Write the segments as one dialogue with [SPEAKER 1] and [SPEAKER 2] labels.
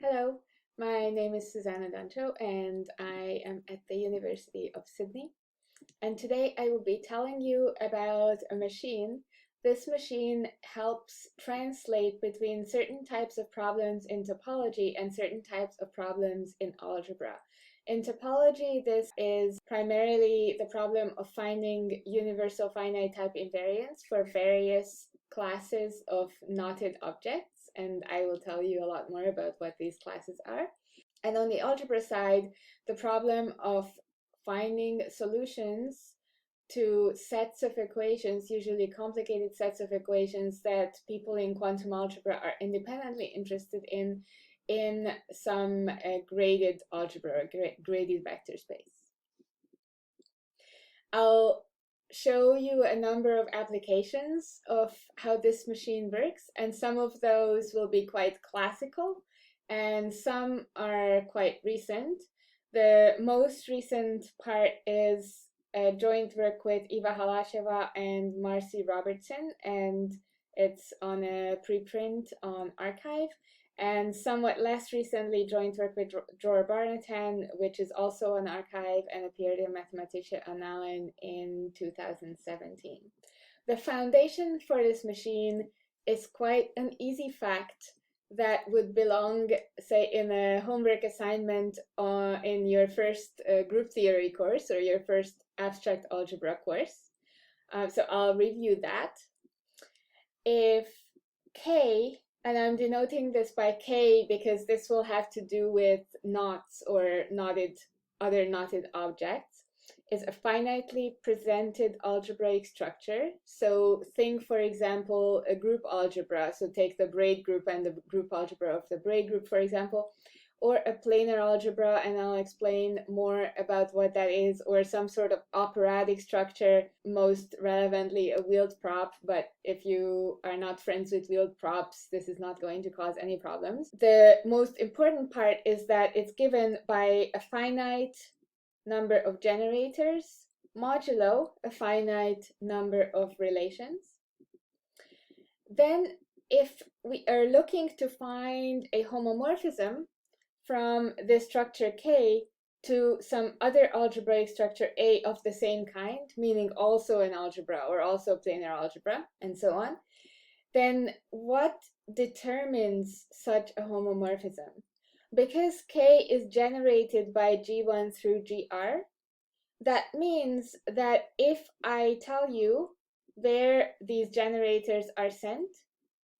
[SPEAKER 1] Hello, my name is Zsuzsanna and I am at the University of Sydney. And today I will be telling you about a machine. This machine helps translate between certain types of problems in topology and certain types of problems in algebra. In topology, this is primarily the problem of finding universal finite type invariants for various classes of knotted objects, and I will tell you a lot more about what these classes are. And on the algebra side, the problem of finding solutions to sets of equations, usually complicated sets of equations that people in quantum algebra are independently interested in some graded algebra, graded vector space. I'll show you a number of applications of how this machine works, and some of those will be quite classical and some are quite recent. The most recent part is a joint work with Eva Halasheva and Marcy Robertson, and it's on a preprint on arXiv. And somewhat less recently, joint work with Dror Barnatan, which is also on arXiv and appeared in Mathematische Annalen in 2017. The foundation for this machine is quite an easy fact that would belong, say, in a homework assignment in your first group theory course or your first abstract algebra course. So I'll review that. If K, and I'm denoting this by K because this will have to do with knots or other knotted objects, is a finitely presented algebraic structure. So think, for example, a group algebra. So take the braid group and the group algebra of the braid group, for example, or a planar algebra, and I'll explain more about what that is, or some sort of operatic structure, most relevantly a wheeled prop, but if you are not friends with wheeled props, this is not going to cause any problems. The most important part is that it's given by a finite number of generators modulo a finite number of relations. Then if we are looking to find a homomorphism from this structure K to some other algebraic structure A of the same kind, meaning also an algebra or also planar algebra, and so on, then what determines such a homomorphism? Because K is generated by G1 through GR, that means that if I tell you where these generators are sent,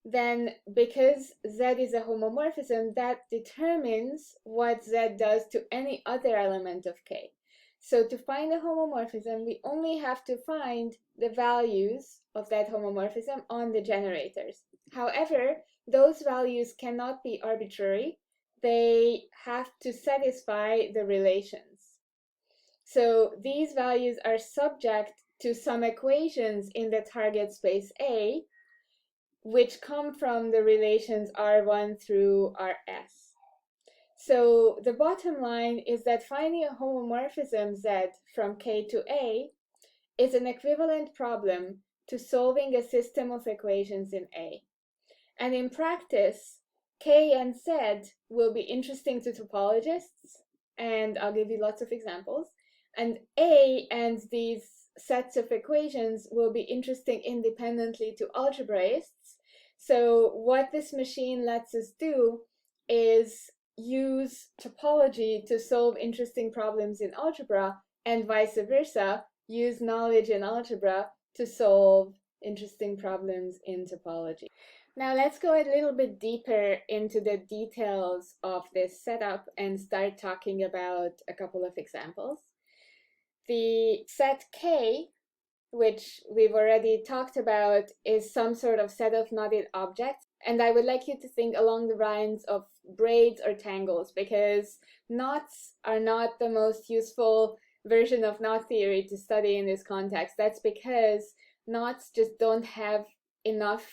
[SPEAKER 1] then because Z is a homomorphism, that determines what Z does to any other element of K. So to find a homomorphism, we only have to find the values of that homomorphism on the generators. However, those values cannot be arbitrary. They have to satisfy the relations. So these values are subject to some equations in the target space A, which come from the relations R1 through Rs. So the bottom line is that finding a homomorphism Z from K to A is an equivalent problem to solving a system of equations in A. And in practice, K and Z will be interesting to topologists, and I'll give you lots of examples. And A and these sets of equations will be interesting independently to algebraists. So what this machine lets us do is use topology to solve interesting problems in algebra, and vice versa, use knowledge in algebra to solve interesting problems in topology. Now let's go a little bit deeper into the details of this setup and start talking about a couple of examples. The set K, which we've already talked about, is some sort of set of knotted objects. And I would like you to think along the lines of braids or tangles, because knots are not the most useful version of knot theory to study in this context. That's because knots just don't have enough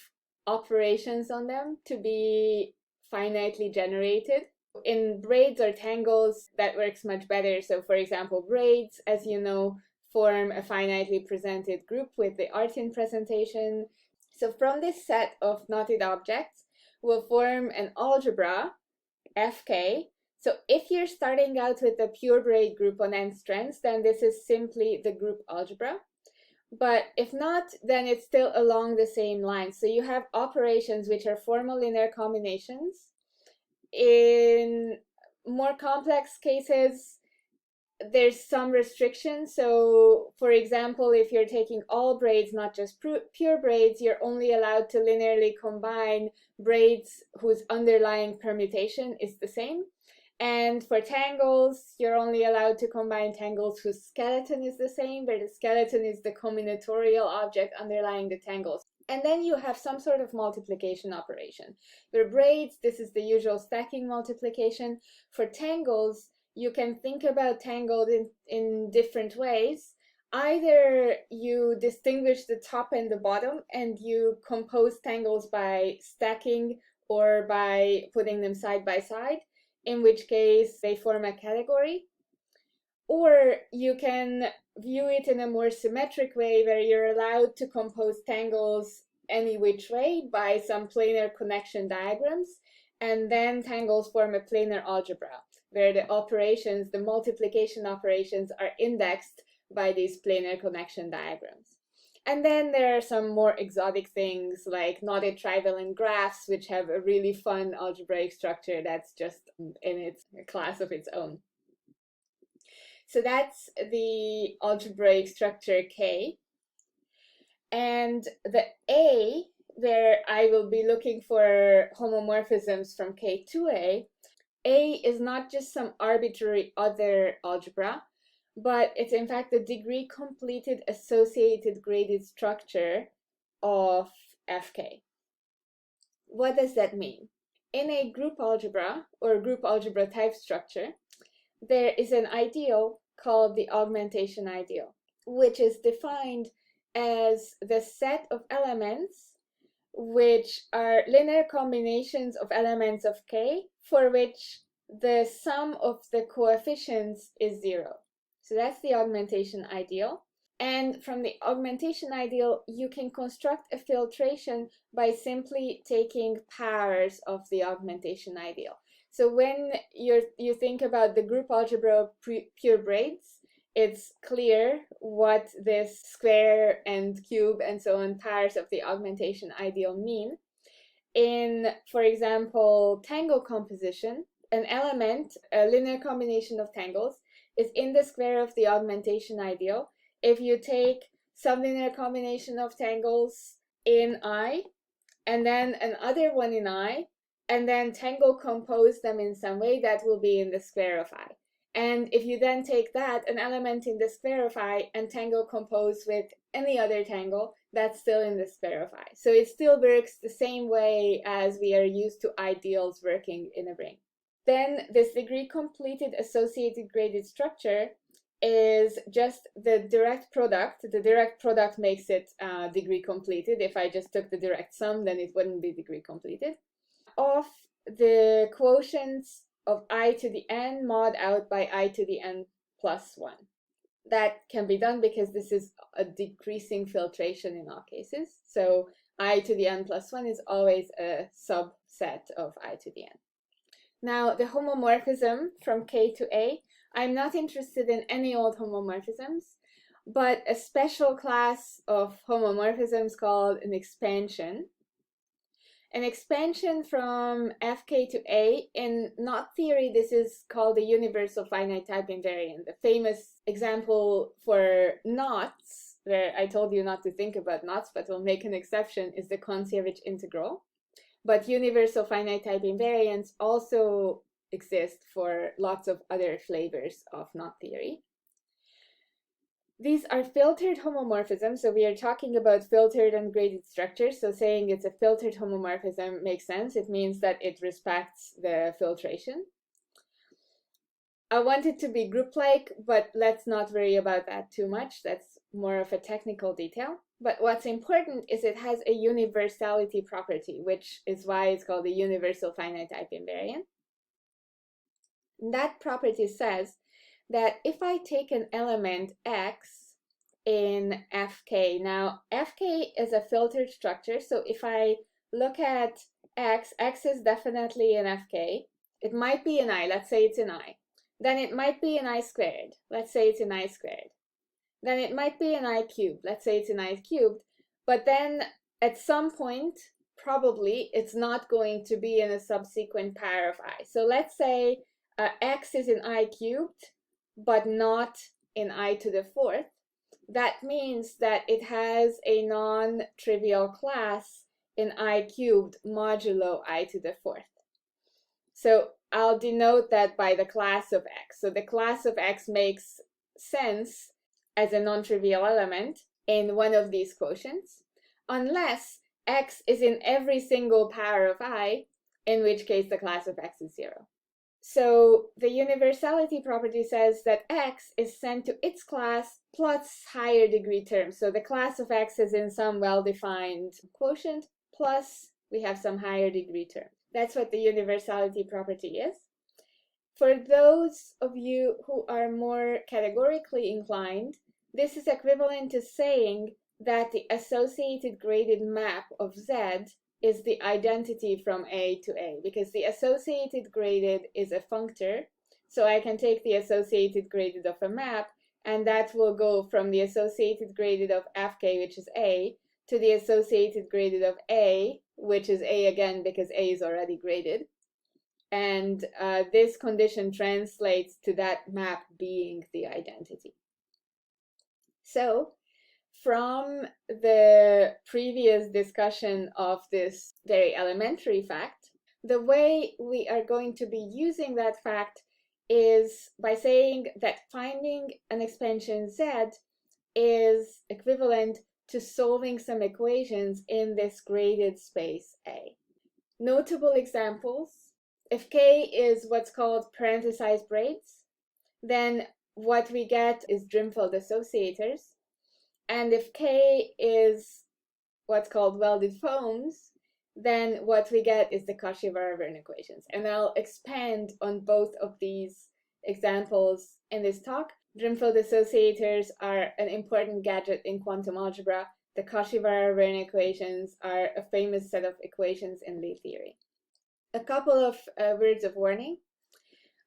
[SPEAKER 1] operations on them to be finitely generated. In braids or tangles, that works much better. So for example, braids, as you know, form a finitely presented group with the Artin presentation. So from this set of knotted objects, we'll form an algebra Fk. So if you're starting out with a pure braid group on n strands, then this is simply the group algebra. But if not, then it's still along the same line. So you have operations which are formal linear combinations. In more complex cases, there's some restrictions. So for example, if you're taking all braids, not just pure braids, you're only allowed to linearly combine braids whose underlying permutation is the same. And for tangles, you're only allowed to combine tangles whose skeleton is the same, where the skeleton is the combinatorial object underlying the tangles. And then you have some sort of multiplication operation. For braids, this is the usual stacking multiplication. For tangles, you can think about tangles in different ways. Either you distinguish the top and the bottom and you compose tangles by stacking or by putting them side by side, in which case they form a category. Or you can view it in a more symmetric way where you're allowed to compose tangles any which way by some planar connection diagrams, and then tangles form a planar algebra where the operations, the multiplication operations, are indexed by these planar connection diagrams. And then there are some more exotic things like knotted trivalent graphs, which have a really fun algebraic structure that's just in its class of its own. So that's the algebraic structure K. And the A, where I will be looking for homomorphisms from K to A is not just some arbitrary other algebra, but it's in fact the degree completed associated graded structure of Fk. What does that mean? In a group algebra or group algebra type structure, there is an ideal called the augmentation ideal, which is defined as the set of elements which are linear combinations of elements of K for which the sum of the coefficients is 0. So that's the augmentation ideal. And from the augmentation ideal, you can construct a filtration by simply taking powers of the augmentation ideal. So when you think about the group algebra of pure braids, it's clear what this square and cube and so on powers of the augmentation ideal mean. In, for example, tangle composition, an element, a linear combination of tangles, is in the square of the augmentation ideal if you take some linear combination of tangles in I, and then another one in I, and then tangle compose them in some way, that will be in the square of I. And if you then take that, an element in the square of I, and tangle compose with any other tangle, that's still in the square of I. So it still works the same way as we are used to ideals working in a ring. Then this degree completed associated graded structure is just the direct product. The direct product makes it degree completed. If I just took the direct sum, then it wouldn't be degree completed. Of the quotients of I to the n mod out by I to the n plus 1. That can be done because this is a decreasing filtration in all cases. So I to the n plus 1 is always a subset of I to the n. Now, the homomorphism from K to A, I'm not interested in any old homomorphisms, but a special class of homomorphisms called an expansion. An expansion from Fk to A, in knot theory, this is called the universal finite type invariant. The famous example for knots, where I told you not to think about knots, but we'll make an exception, is the Kontsevich integral. But universal finite type invariants also exist for lots of other flavors of knot theory. These are filtered homomorphisms, so we are talking about filtered and graded structures, so saying it's a filtered homomorphism makes sense. It means that it respects the filtration. I want it to be group-like, but let's not worry about that too much. That's more of a technical detail. But what's important is it has a universality property, which is why it's called a universal finite type invariant. That property says that if I take an element x in Fk, now Fk is a filtered structure, so if I look at x is definitely in Fk, It might be an I, let's say it's an I. Then it might be an I squared, let's say it's an I squared. Then it might be an I cubed, let's say it's an I cubed. But then at some point, probably it's not going to be in a subsequent pair of I. So let's say x is in I cubed, but not in I to the fourth. That means that it has a non-trivial class in I cubed modulo I to the fourth. So I'll denote that by the class of x. So the class of x makes sense as a non-trivial element in one of these quotients, unless x is in every single pair of I, in which case the class of x is 0. So the universality property says that x is sent to its class plus higher degree terms. So the class of x is in some well-defined quotient, plus we have some higher degree term. That's what the universality property is. For those of you who are more categorically inclined, this is equivalent to saying that the associated graded map of Z is the identity from A to A, because the associated graded is a functor. So I can take the associated graded of a map, and that will go from the associated graded of Fk, which is A, to the associated graded of A, which is A again because A is already graded. And this condition translates to that map being the identity. So from the previous discussion of this very elementary fact, the way we are going to be using that fact is by saying that finding an expansion Z is equivalent to solving some equations in this graded space A. Notable examples: if K is what's called parenthesized braids, then what we get is Drimfeld associators. And if K is what's called welded foams, then what we get is the Kashiwara-Vergne equations. And I'll expand on both of these examples in this talk. Drimfeld associators are an important gadget in quantum algebra. The Kashiwara-Vergne equations are a famous set of equations in Lie theory. A couple of words of warning.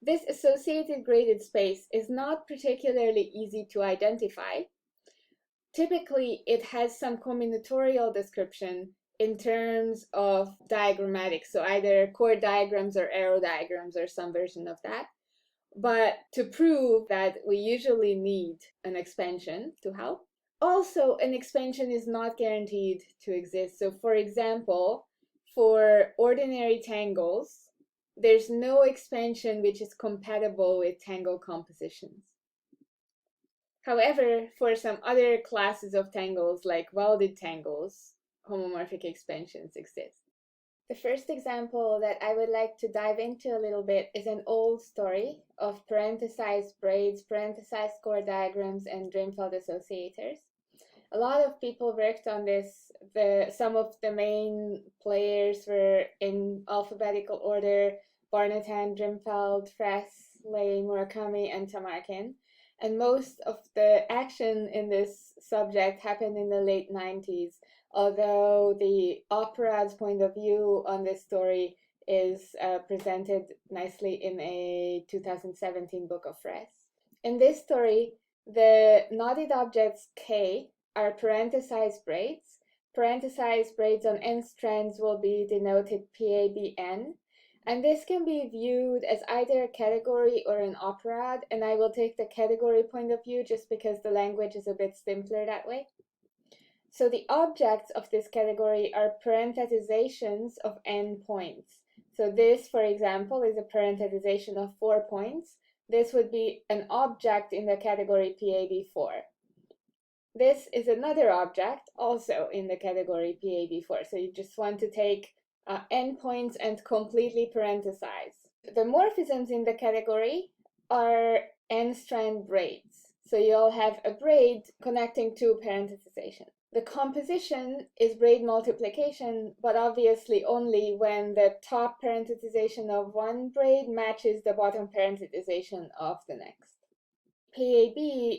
[SPEAKER 1] This associated graded space is not particularly easy to identify. Typically, it has some combinatorial description in terms of diagrammatics, so either chord diagrams or arrow diagrams or some version of that. But to prove that, we usually need an expansion to help. Also, an expansion is not guaranteed to exist. So for example, for ordinary tangles, there's no expansion which is compatible with tangle compositions. However, for some other classes of tangles, like welded tangles, homomorphic expansions exist. The first example that I would like to dive into a little bit is an old story of parenthesized braids, parenthesized chord diagrams, and Drimfeld associators. A lot of people worked on this. Some of the main players were in alphabetical order: Barnatan, Drimfeld, Frass, Ley, Murakami, and Tamarkin. And most of the action in this subject happened in the late 90s, although the opera's point of view on this story is presented nicely in a 2017 book of Frass. In this story, the knotted objects K are parenthesized braids. Parenthesized braids on n strands will be denoted PABN. And this can be viewed as either a category or an operad, and I will take the category point of view just because the language is a bit simpler that way. So the objects of this category are parenthetizations of n points. So this, for example, is a parenthesization of 4 points. This would be an object in the category PAB4. This is another object also in the category PAB4. So you just want to take n points and completely parenthesize. The morphisms in the category are n-strand braids. So you'll have a braid connecting two parenthesizations. The composition is braid multiplication, but obviously only when the top parenthesization of one braid matches the bottom parenthesization of the next. PAB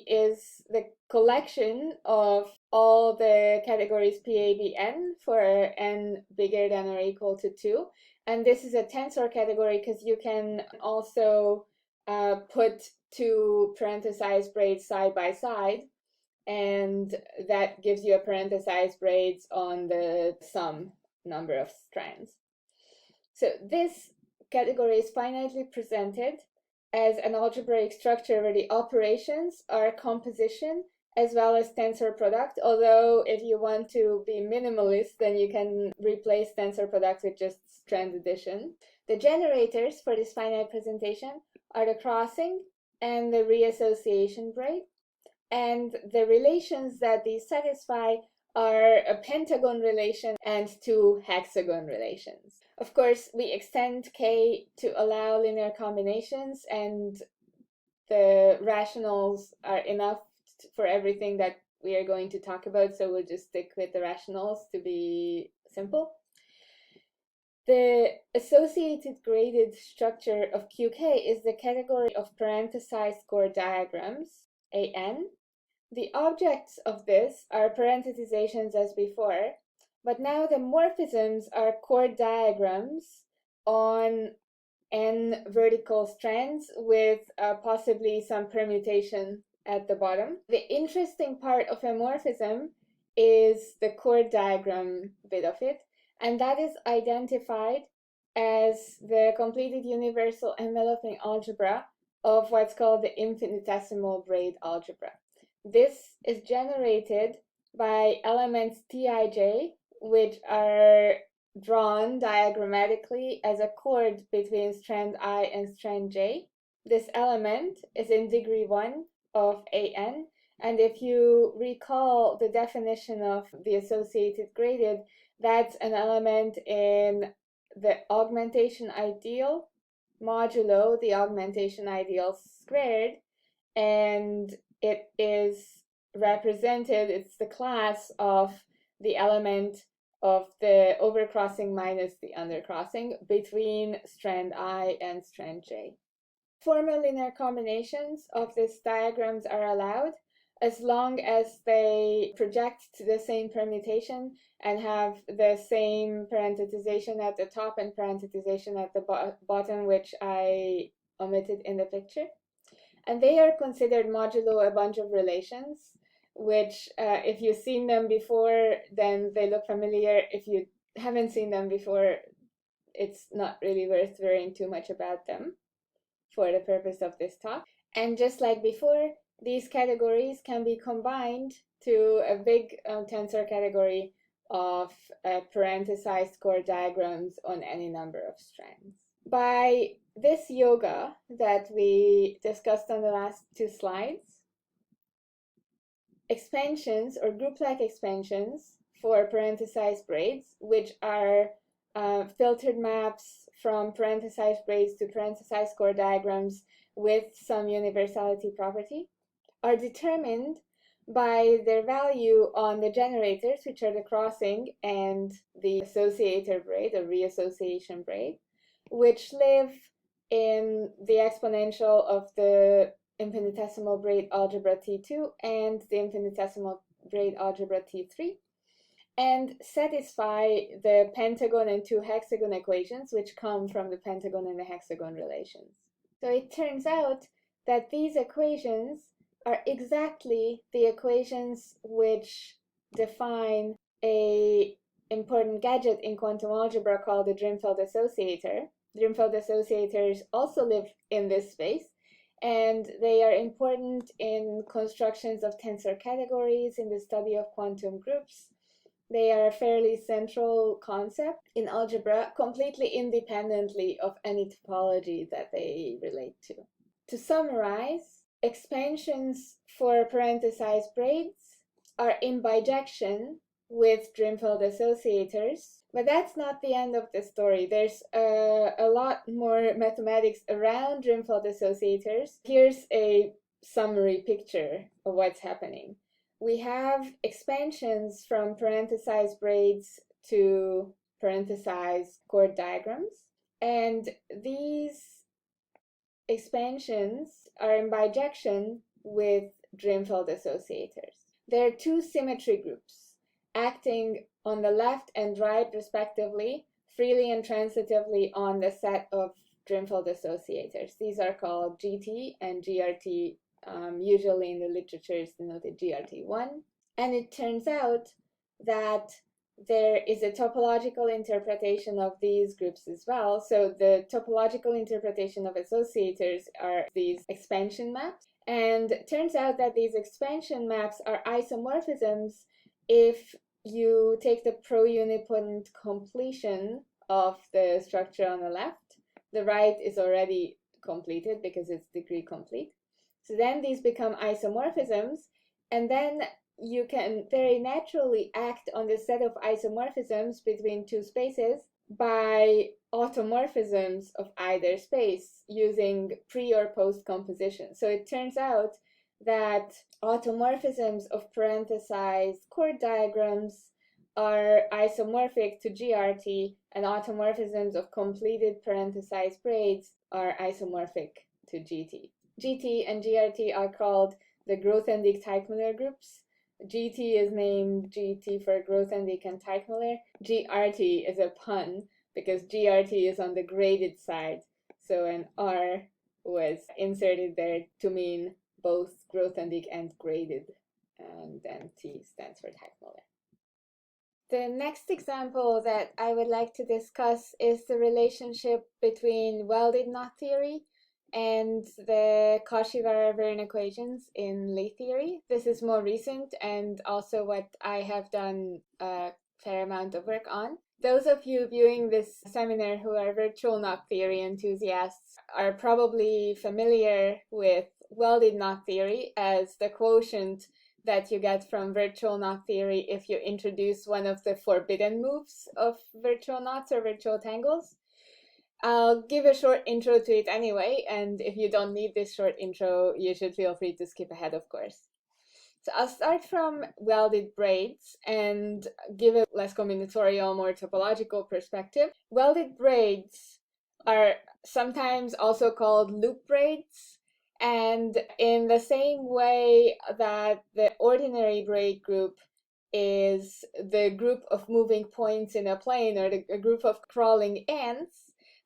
[SPEAKER 1] is the collection of all the categories PABN for n bigger than or equal to 2, And this is a tensor category because you can also put two parenthesized braids side by side, and that gives you a parenthesized braids on the sum number of strands. So this category is finitely presented as an algebraic structure where the operations are composition as well as tensor product, although if you want to be minimalist, then you can replace tensor product with just strand addition. The generators for this finite presentation are the crossing and the reassociation braid, and the relations that these satisfy are a pentagon relation and two hexagon relations. Of course, we extend K to allow linear combinations, and the rationals are enough for everything that we are going to talk about, so we'll just stick with the rationals to be simple. The associated graded structure of QK is the category of parenthesized chord diagrams, AN. The objects of this are parenthetizations as before, but now the morphisms are chord diagrams on n vertical strands with possibly some permutation at the bottom. The interesting part of a morphism is the chord diagram bit of it, and that is identified as the completed universal enveloping algebra of what's called the infinitesimal braid algebra. This is generated by elements Tij, which are drawn diagrammatically as a chord between strand I and strand J. This element is in degree 1 of An, and if you recall the definition of the associated graded, that's an element in the augmentation ideal modulo the augmentation ideal squared, and it is represented, it's the class of the element of the overcrossing minus the undercrossing between strand I and strand J. Formal linear combinations of these diagrams are allowed as long as they project to the same permutation and have the same parenthesization at the top and parenthesization at the bottom, which I omitted in the picture. And they are considered modulo a bunch of relations, which if you've seen them before, then they look familiar. If you haven't seen them before, it's not really worth worrying too much about them for the purpose of this talk. And just like before, these categories can be combined to a big tensor category of parenthesized chord diagrams on any number of strands. By this yoga that we discussed on the last two slides, expansions or group-like expansions for parenthesized braids, which are filtered maps from parenthesized braids to parenthesized chord diagrams with some universality property, are determined by their value on the generators, which are the crossing and the associator braid or reassociation braid, which live in the exponential of the infinitesimal braid algebra T2 and the infinitesimal braid algebra T3, and satisfy the pentagon and two hexagon equations, which come from the pentagon and the hexagon relations. So it turns out that these equations are exactly the equations which define an important gadget in quantum algebra called the Drinfeld associator. Drinfeld associators also live in this space, and they are important in constructions of tensor categories, in the study of quantum groups. They are a fairly central concept in algebra, completely independently of any topology that they relate to. To summarize, expansions for parenthesized braids are in bijection with Drinfeld associators, but that's not the end of the story. There's a lot more mathematics around Drinfeld associators. Here's a summary picture of what's happening. We have expansions from parenthesized braids to parenthesized chord diagrams, and these expansions are in bijection with Drinfeld associators. There are two symmetry groups acting on the left and right respectively freely and transitively on the set of Drimfeld associators. These are called GT and GRT. Usually in the literature is denoted GRT1. And it turns out that there is a topological interpretation of these groups as well. So the topological interpretation of associators are these expansion maps. And it turns out that these expansion maps are isomorphisms if you take the pro-unipotent completion of the structure on the left. The right is already completed because it's degree complete. So then these become isomorphisms, and then you can very naturally act on the set of isomorphisms between two spaces by automorphisms of either space using pre or post composition. So it turns out that automorphisms of parenthesized chord diagrams are isomorphic to GRT, and automorphisms of completed parenthesized braids are isomorphic to GT. GT and GRT are called the Grothendieck Teichmuller groups. GT is named GT for Grothendieck and Teichmuller. GRT is a pun because GRT is on the graded side, so an R was inserted there to mean both Grothendieck and graded, and then T stands for Teichmuller. The next example that I would like to discuss is the relationship between welded knot theory and the Kashiwara-Vergne equations in Lie theory. This is more recent and also what I have done a fair amount of work on. Those of you viewing this seminar who are virtual knot theory enthusiasts are probably familiar with welded knot theory as the quotient that you get from virtual knot theory if you introduce one of the forbidden moves of virtual knots or virtual tangles. I'll give a short intro to it anyway, and if you don't need this short intro, you should feel free to skip ahead, of course. So I'll start from welded braids and give a less combinatorial, more topological perspective. Welded braids are sometimes also called loop braids, and in the same way that the ordinary braid group is the group of moving points in a plane or a group of crawling ants,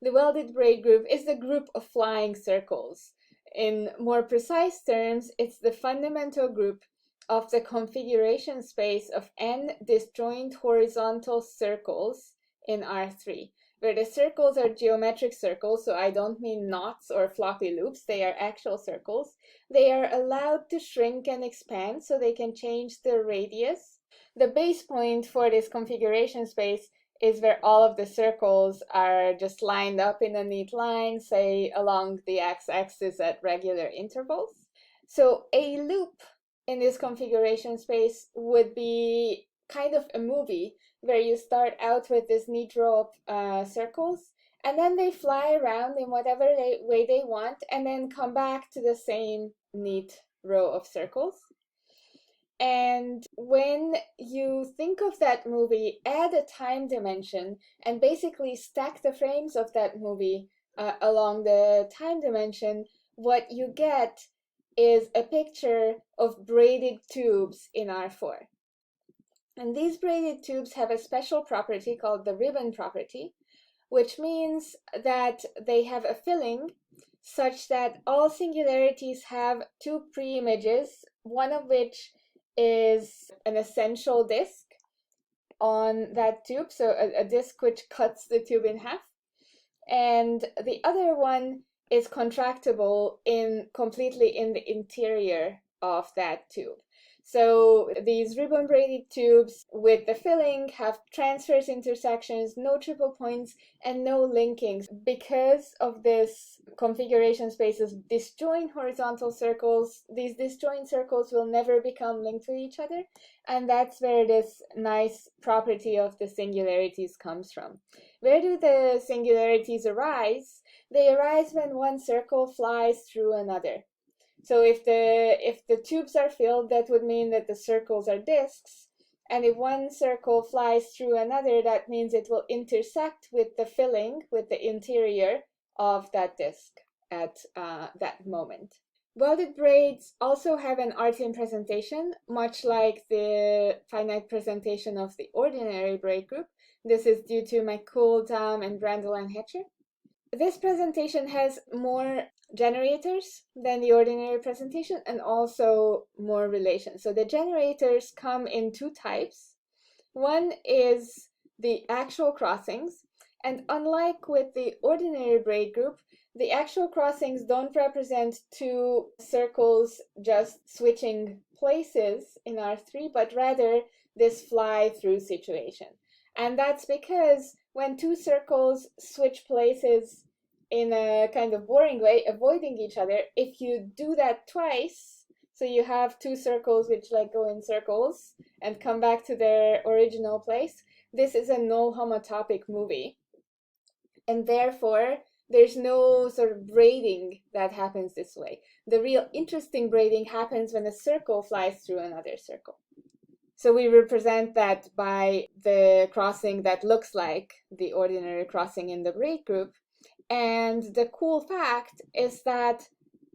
[SPEAKER 1] the welded braid group is the group of flying circles. In more precise terms, it's the fundamental group of the configuration space of n disjoint horizontal circles in R3, where the circles are geometric circles, so I don't mean knots or floppy loops, they are actual circles. They are allowed to shrink and expand so they can change their radius. The base point for this configuration space is where all of the circles are just lined up in a neat line, say along the x-axis at regular intervals. So a loop in this configuration space would be kind of a movie where you start out with this neat row of circles, and then they fly around in whatever way they want, and then come back to the same neat row of circles. And when you think of that movie, add a time dimension and basically stack the frames of that movie along the time dimension, what you get is a picture of braided tubes in R4. And these braided tubes have a special property called the ribbon property, which means that they have a filling such that all singularities have two pre-images, one of which is an essential disk on that tube, so a disk which cuts the tube in half, and the other one is contractible completely in the interior of that tube. So these ribbon braided tubes with the filling have transverse intersections, no triple points, and no linkings. Because of this configuration space's disjoint horizontal circles, these disjoint circles will never become linked to each other, and that's where this nice property of the singularities comes from. Where do the singularities arise? They arise when one circle flies through another. So if the tubes are filled, that would mean that the circles are disks, and if one circle flies through another, that means it will intersect with the filling, with the interior of that disk at that moment. Welded braids also have an Artin presentation, much like the finite presentation of the ordinary braid group. This is due to McCool, Dam, and Brandel and Hetcher. This presentation has more generators than the ordinary presentation and also more relations. So the generators come in two types. One is the actual crossings, and unlike with the ordinary braid group, the actual crossings don't represent two circles just switching places in R3, but rather this fly-through situation. And that's because when two circles switch places in a kind of boring way, avoiding each other, if you do that twice, so you have two circles which like go in circles and come back to their original place, this is a null homotopic movie. And therefore, there's no sort of braiding that happens this way. The real interesting braiding happens when a circle flies through another circle. So we represent that by the crossing that looks like the ordinary crossing in the braid group. And the cool fact is that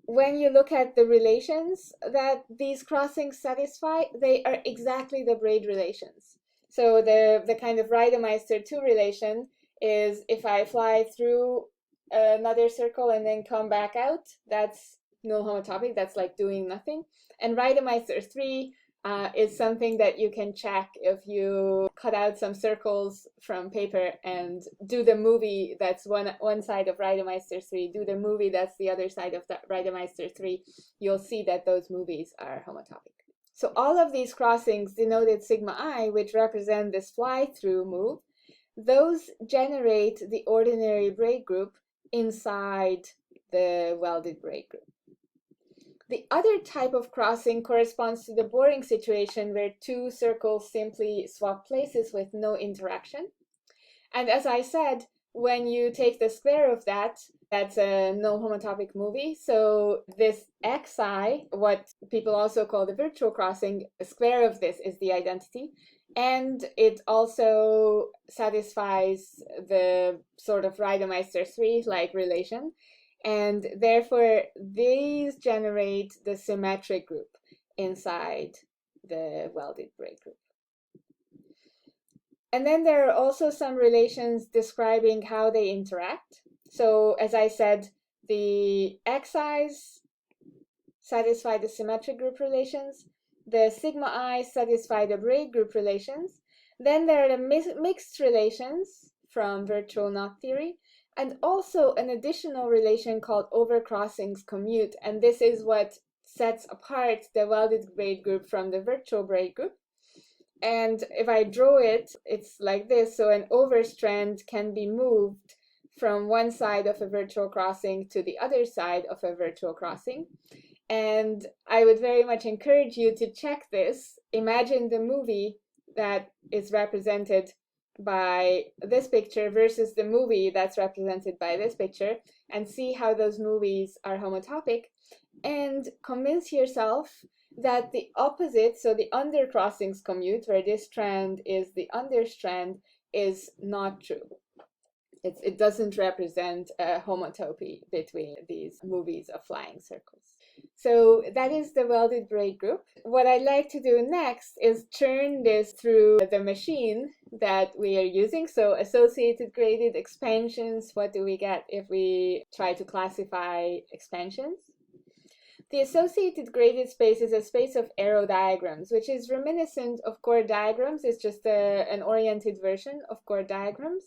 [SPEAKER 1] when you look at the relations that these crossings satisfy, they are exactly the braid relations. So the kind of Reidemeister-2 relation is if I fly through another circle and then come back out, that's null homotopic, that's like doing nothing. And Reidemeister-3 is something that you can check if you cut out some circles from paper and do the movie that's one side of Reidemeister-3, do the movie that's the other side of Reidemeister-3, you'll see that those movies are homotopic. So all of these crossings denoted sigma I, which represent this fly-through move, those generate the ordinary braid group inside the welded braid group. The other type of crossing corresponds to the boring situation where two circles simply swap places with no interaction. And as I said, when you take the square of that, that's a null homotopic movie. So this xi, what people also call the virtual crossing, the square of this is the identity. And it also satisfies the sort of Reidemeister-3-like relation. And therefore, these generate the symmetric group inside the welded braid group. And then there are also some relations describing how they interact. So as I said, the xi's satisfy the symmetric group relations. The sigma I satisfy the braid group relations. Then there are the mixed relations from virtual knot theory, and also an additional relation called overcrossings commute. And this is what sets apart the welded braid group from the virtual braid group. And if I draw it, it's like this. So an overstrand can be moved from one side of a virtual crossing to the other side of a virtual crossing. And I would very much encourage you to check this. Imagine the movie that is represented by this picture versus the movie that's represented by this picture, and see how those movies are homotopic, and convince yourself that the opposite, so the undercrossings commute, where this strand is the understrand, is not true. It doesn't represent a homotopy between these movies of flying circles. So that is the welded braid group. What I'd like to do next is churn this through the machine that we are using. So associated graded expansions, what do we get if we try to classify expansions? The associated graded space is a space of arrow diagrams, which is reminiscent of chord diagrams. It's just an oriented version of chord diagrams.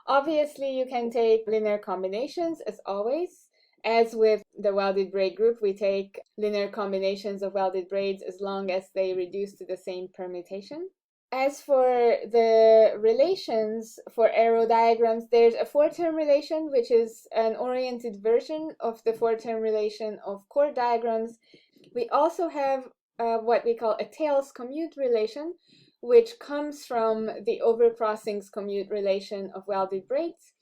[SPEAKER 1] Obviously, you can take linear combinations as always. As with the welded braid group, we take linear combinations of welded braids as long as they reduce to the same permutation. As for the relations for arrow diagrams, there's a four-term relation, which is an oriented version of the four-term relation of chord diagrams. We also have what we call a tails commute relation, which comes from the overcrossings commute relation of welded braids.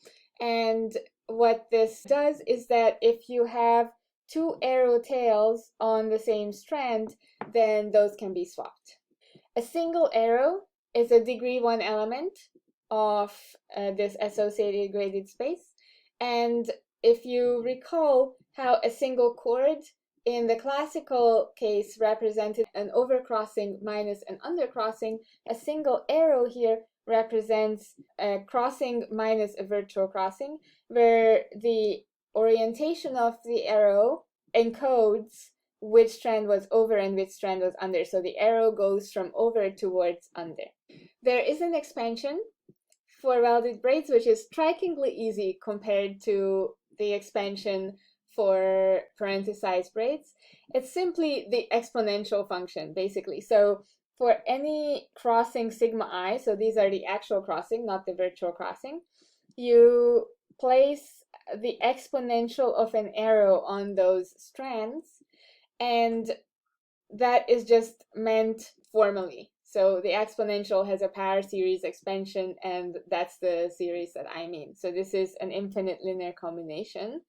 [SPEAKER 1] And what this does is that if you have two arrow tails on the same strand, then those can be swapped. A single arrow is a degree 1 element of this associated graded space. And if you recall how a single chord in the classical case represented an overcrossing minus an undercrossing, a single arrow here represents a crossing minus a virtual crossing, where the orientation of the arrow encodes which strand was over and which strand was under. So the arrow goes from over towards under. There is an expansion for welded braids, which is strikingly easy compared to the expansion for parenthesized braids. It's simply the exponential function, basically. So for any crossing sigma I, so these are the actual crossing, not the virtual crossing, you place the exponential of an arrow on those strands, and that is just meant formally. So the exponential has a power series expansion, and that's the series that I mean. So this is an infinite linear combination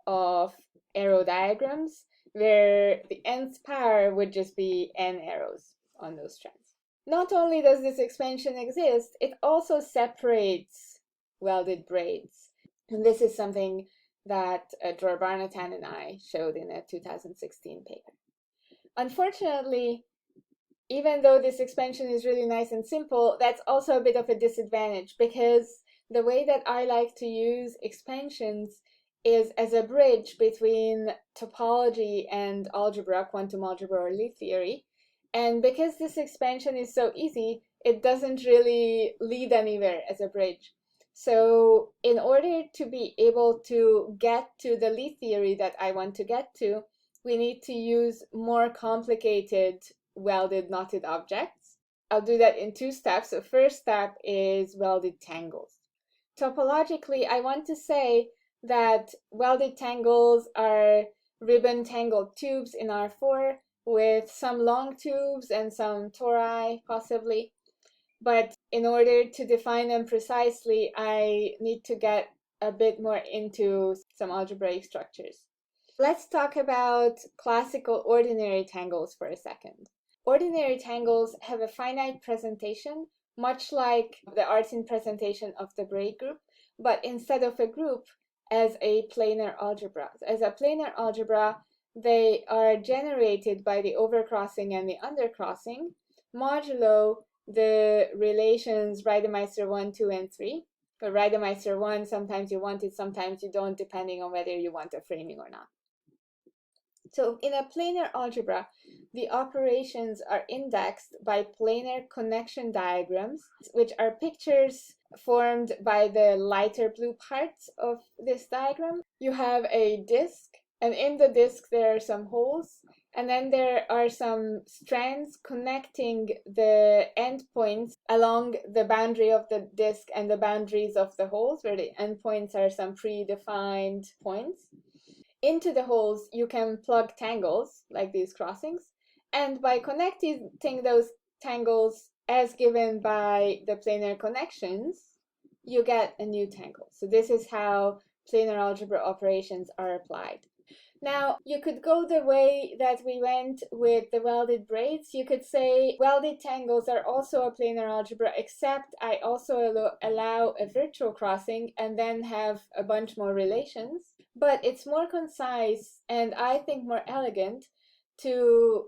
[SPEAKER 1] of arrow diagrams where the nth power would just be n arrows on those strands. Not only does this expansion exist, it also separates welded braids. And this is something that Dror Barnatan and I showed in a 2016 paper. Unfortunately, even though this expansion is really nice and simple, that's also a bit of a disadvantage, because the way that I like to use expansions is as a bridge between topology and algebra, quantum algebra or Lie theory. And because this expansion is so easy, it doesn't really lead anywhere as a bridge. So in order to be able to get to the Lie theory that I want to get to, we need to use more complicated welded knotted objects. I'll do that in 2 steps. The first step is welded tangles. Topologically, I want to say that welded tangles are ribbon tangled tubes in R4 with some long tubes and some tori possibly. But in order to define them precisely, I need to get a bit more into some algebraic structures. Let's talk about classical ordinary tangles for a second. Ordinary tangles have a finite presentation, much like the Artin presentation of the braid group, but instead of a group, as a planar algebra. As a planar algebra, they are generated by the overcrossing and the undercrossing, modulo the relations Reidemeister 1, 2, and 3. For Reidemeister 1, sometimes you want it, sometimes you don't, depending on whether you want a framing or not. So in a planar algebra, the operations are indexed by planar connection diagrams, which are pictures formed by the lighter blue parts of this diagram. You have a disk, and in the disk there are some holes, and then there are some strands connecting the endpoints along the boundary of the disk and the boundaries of the holes, where the endpoints are some predefined points. Into the holes, you can plug tangles, like these crossings, and by connecting those tangles as given by the planar connections, you get a new tangle. So this is how planar algebra operations are applied. Now, you could go the way that we went with the welded braids. You could say welded tangles are also a planar algebra, except I also allow a virtual crossing and then have a bunch more relations. But it's more concise and I think more elegant to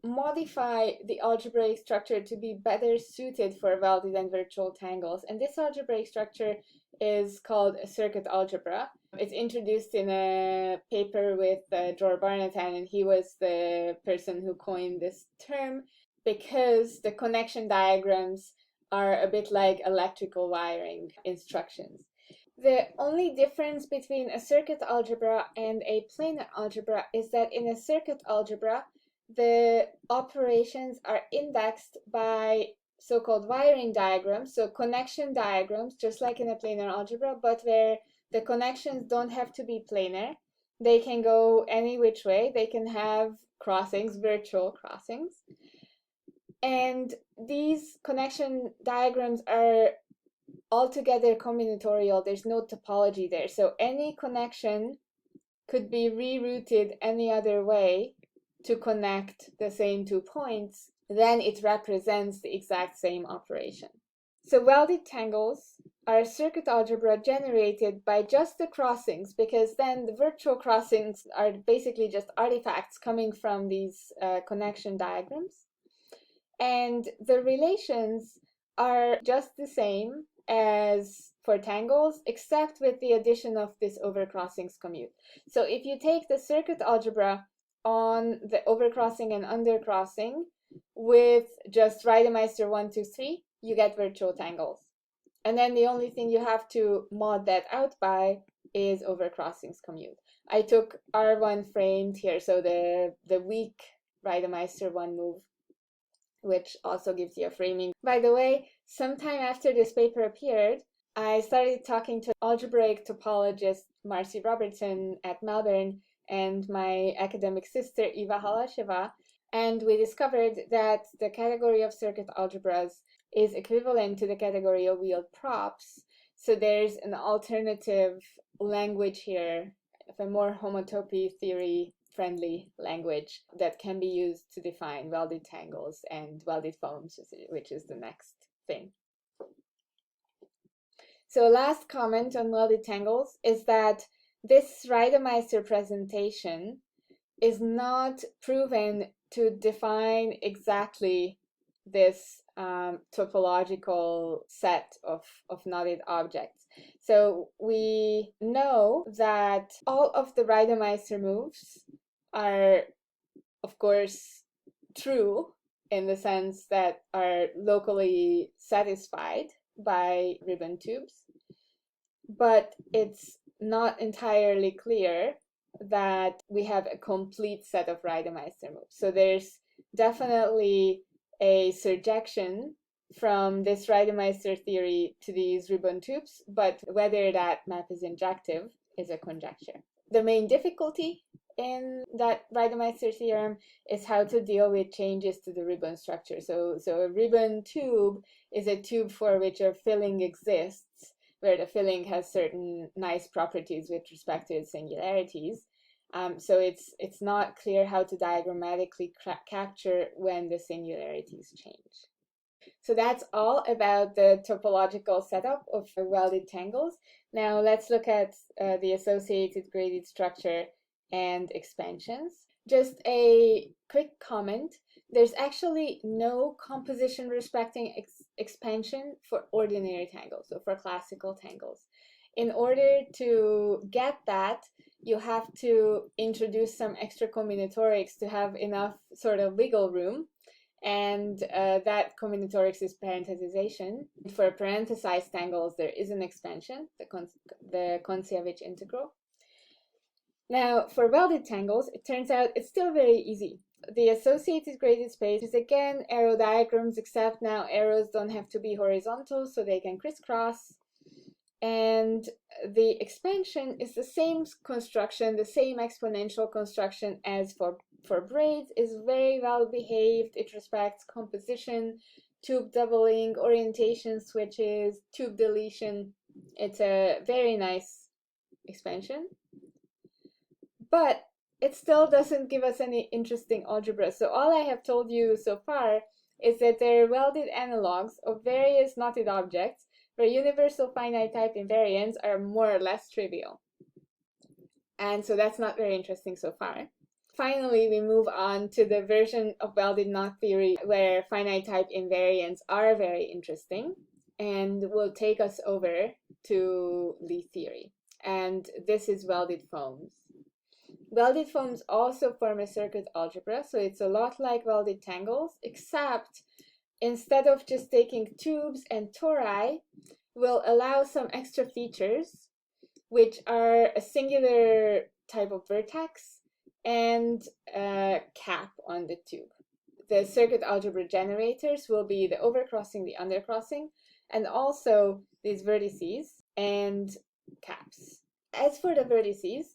[SPEAKER 1] modify the algebraic structure to be better suited for welded and virtual tangles. And this algebraic structure is called a circuit algebra. It's introduced in a paper with Dror Barnatan, and he was the person who coined this term because the connection diagrams are a bit like electrical wiring instructions. The only difference between a circuit algebra and a planar algebra is that in a circuit algebra, the operations are indexed by so-called wiring diagrams, so connection diagrams, just like in a planar algebra, but where the connections don't have to be planar. They can go any which way. They can have crossings, virtual crossings. And these connection diagrams are altogether combinatorial. There's no topology there. So any connection could be rerouted any other way to connect the same 2 points. Then it represents the exact same operation. So welded tangles our circuit algebra generated by just the crossings, because then the virtual crossings are basically just artifacts coming from these connection diagrams. And the relations are just the same as for tangles, except with the addition of this overcrossings commute. So if you take the circuit algebra on the overcrossing and undercrossing with just Reidemeister 1, 2, 3, you get virtual tangles. And then the only thing you have to mod that out by is overcrossings commute. I took R1 framed here, so the weak Reidemeister 1 move, which also gives you a framing. By the way, sometime after this paper appeared, I started talking to algebraic topologist Marcy Robertson at Melbourne and my academic sister Eva Halasheva, and we discovered that the category of circuit algebras is equivalent to the category of wheeled props. So there's an alternative language here, a more homotopy theory friendly language that can be used to define welded tangles and welded foams, which is the next thing. So last comment on welded tangles is that this Reidemeister presentation is not proven to define exactly this topological set of knotted objects. So we know that all of the Reidemeister moves are, of course, true in the sense that are locally satisfied by ribbon tubes, but it's not entirely clear that we have a complete set of Reidemeister moves. So there's definitely a surjection from this Reidemeister theory to these ribbon tubes, but whether that map is injective is a conjecture. The main difficulty in that Reidemeister theorem is how to deal with changes to the ribbon structure. So a ribbon tube is a tube for which a filling exists, where the filling has certain nice properties with respect to its singularities. So it's not clear how to diagrammatically capture when the singularities change. So that's all about the topological setup of welded tangles. Now let's look at the associated graded structure and expansions. Just a quick comment. There's actually no composition respecting expansion for ordinary tangles, so for classical tangles. In order to get that, you have to introduce some extra combinatorics to have enough sort of wiggle room, and that combinatorics is parenthesization. For parenthesized tangles, there is an expansion, the Kontsevich integral. Now, for welded tangles, it turns out it's still very easy. The associated graded space is again arrow diagrams, except now arrows don't have to be horizontal, so they can crisscross. And the expansion is the same construction, the same exponential construction as for braids, is very well behaved. It respects composition, tube doubling, orientation switches, tube deletion. It's a very nice expansion. But it still doesn't give us any interesting algebra. So all I have told you so far is that there are welded analogs of various knotted objects where universal finite type invariants are more or less trivial. And so that's not very interesting so far. Finally, we move on to the version of welded knot theory where finite type invariants are very interesting and will take us over to Lie theory. And this is welded foams. Welded foams also form a circuit algebra, so it's a lot like welded tangles, except instead of just taking tubes and tori, we'll allow some extra features, which are a singular type of vertex and a cap on the tube. The circuit algebra generators will be the overcrossing, the undercrossing, and also these vertices and caps. As for the vertices,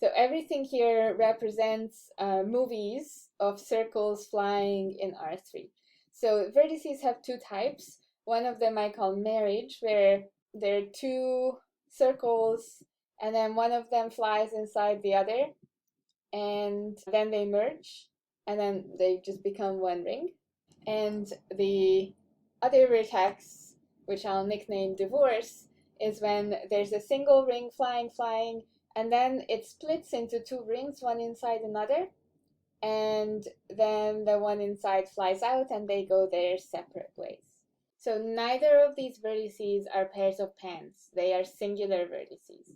[SPEAKER 1] so everything here represents movies of circles flying in R3. So vertices have two types. One of them I call marriage, where there are two circles and then one of them flies inside the other, and then they merge and then they just become one ring. And the other vertex, which I'll nickname divorce, is when there's a single ring flying, and then it splits into two rings, one inside another, and then the one inside flies out and they go their separate ways. So neither of these vertices are pairs of pans, they are singular vertices.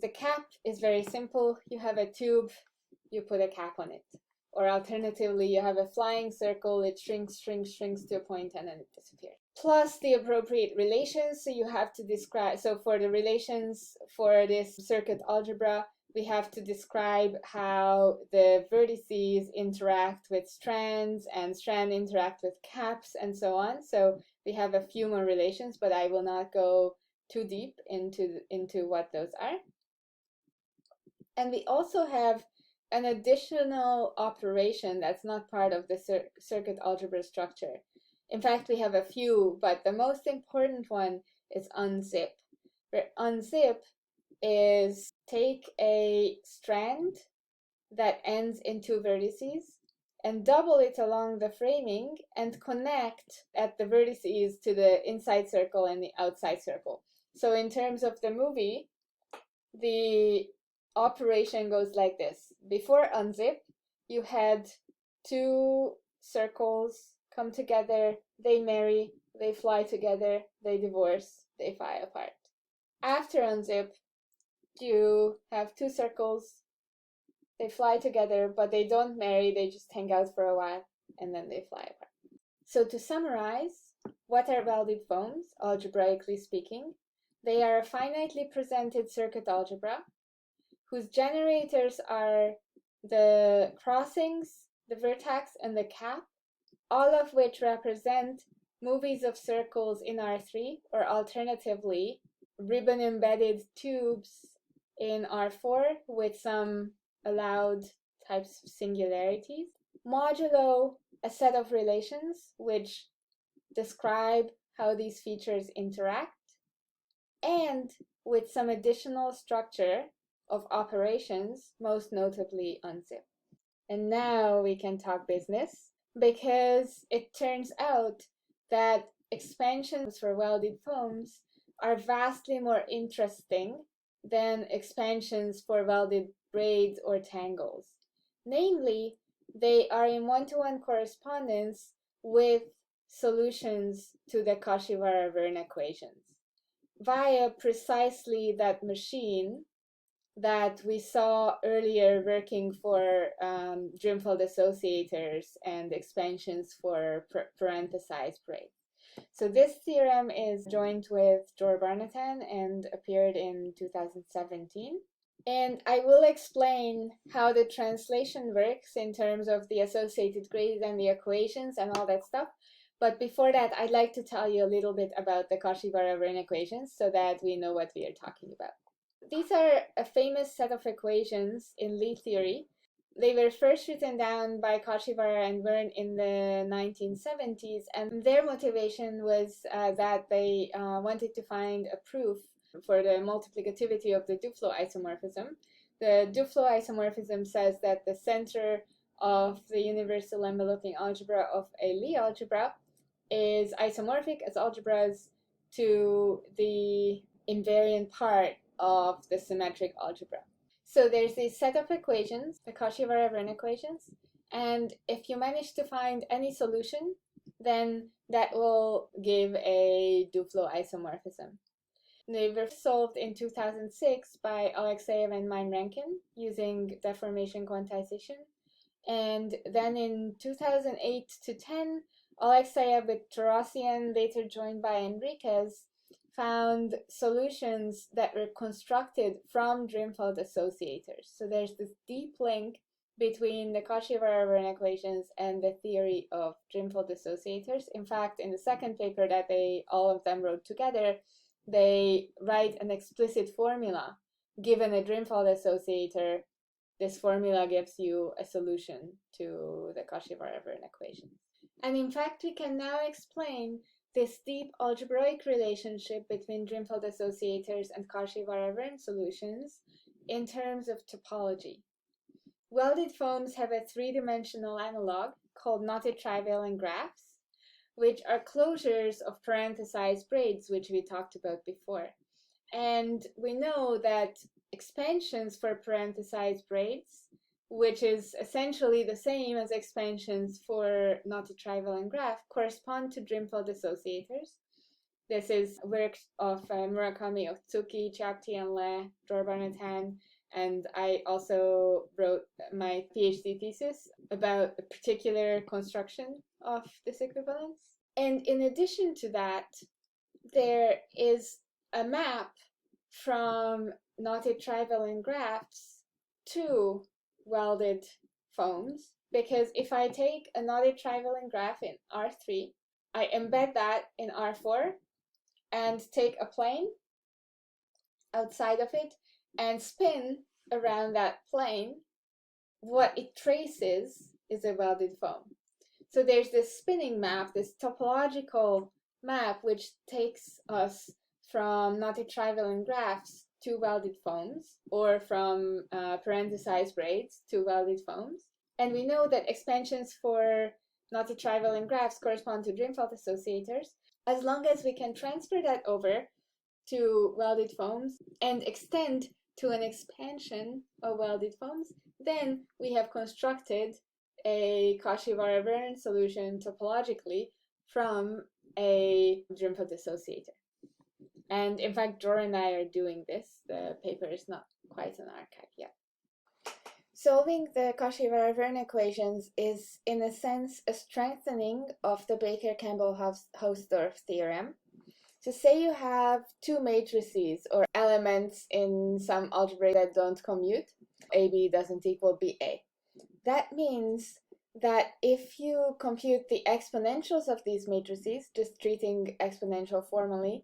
[SPEAKER 1] The cap is very simple. You have a tube, you put a cap on it. Or alternatively, you have a flying circle, it shrinks to a point and then it disappears. Plus the appropriate relations, so you have to describe, so for the relations for this circuit algebra, we have to describe how the vertices interact with strands and strand interact with caps and so on. So we have a few more relations, but I will not go too deep into what those are. And we also have an additional operation that's not part of the circuit algebra structure. In fact, we have a few, but the most important one is unzip. Where unzip is take a strand that ends in two vertices and double it along the framing and connect at the vertices to the inside circle and the outside circle. So in terms of the movie, the operation goes like this. Before unzip, you had two circles come together, they marry, they fly together, they divorce, they fly apart. After unzip, you have two circles, they fly together, but they don't marry, they just hang out for a while, and then they fly apart. So to summarize, what are welded foams, algebraically speaking? They are a finitely presented circuit algebra whose generators are the crossings, the vertex, and the cap, all of which represent movies of circles in R3, or alternatively, ribbon-embedded tubes in R4 with some allowed types of singularities, modulo a set of relations which describe how these features interact, and with some additional structure of operations, most notably unzip. And now we can talk business, because it turns out that expansions for welded foams are vastly more interesting than expansions for welded braids or tangles. Namely, they are in one-to-one correspondence with solutions to the Kashiwara-Vergne equations via precisely that machine that we saw earlier working for Drimfeld associators and expansions for parenthesized braids. So this theorem is joined with Jor Barnatan and appeared in 2017. And I will explain how the translation works in terms of the associated grades and the equations and all that stuff. But before that, I'd like to tell you a little bit about the Kashiwara-Vergne equations so that we know what we are talking about. These are a famous set of equations in Lie theory. They were first written down by Kashiwara and Vergne in the 1970s, and their motivation was that they wanted to find a proof for the multiplicativity of the Duflo isomorphism. The Duflo isomorphism says that the center of the universal enveloping algebra of a Lie algebra is isomorphic as algebras to the invariant part of the symmetric algebra. So there's this set of equations, the Kashiwara-Vergne equations, and if you manage to find any solution, then that will give a Duflo isomorphism. They were solved in 2006 by Alexeyev and Mein-Rankin using deformation quantization. And then in 2008 to 10, Alexeyev with Tarassian, later joined by Enriquez, found solutions that were constructed from Drimfeld associators. So there's this deep link between the Kashiwara-Vergne equations and the theory of Drimfeld associators. In fact, in the second paper that all of them wrote together, they write an explicit formula. Given a Drimfeld associator, this formula gives you a solution to the Kashiwara-Vergne equations. And in fact, we can now explain this deep algebraic relationship between Drimfeld associators and Kashiwara-Vergne solutions in terms of topology. Welded foams have a three-dimensional analog called knotted trivalent graphs, which are closures of parenthesized braids, which we talked about before. And we know that expansions for parenthesized braids, which is essentially the same as expansions for knotted trivalent graph, correspond to Drimfeld associators. This is work of Murakami Otsuki, Chapti and Le, Jorbarnatan, and I also wrote my PhD thesis about a particular construction of this equivalence. And in addition to that, there is a map from knotted trivalent graphs to welded foams, because if I take a knotted trivalent graph in R3, I embed that in R4 and take a plane outside of it and spin around that plane, what it traces is a welded foam. So there's this spinning map, this topological map, which takes us from knotted trivalent graphs to welded foams, or from parenthesized braids to welded foams. And we know that expansions for knotted trivalent graphs correspond to Drimfeld associators. As long as we can transfer that over to welded foams and extend to an expansion of welded foams, then we have constructed a Kashiwara-Vergne solution topologically from a Drimfeld associator. And in fact, Dor and I are doing this. The paper is not quite an archive yet. Solving the Kashiwara-Vergne equations is, in a sense, a strengthening of the Baker-Campbell-Hausdorff theorem. So say you have two matrices or elements in some algebra that don't commute, AB doesn't equal BA. That means that if you compute the exponentials of these matrices, just treating exponential formally,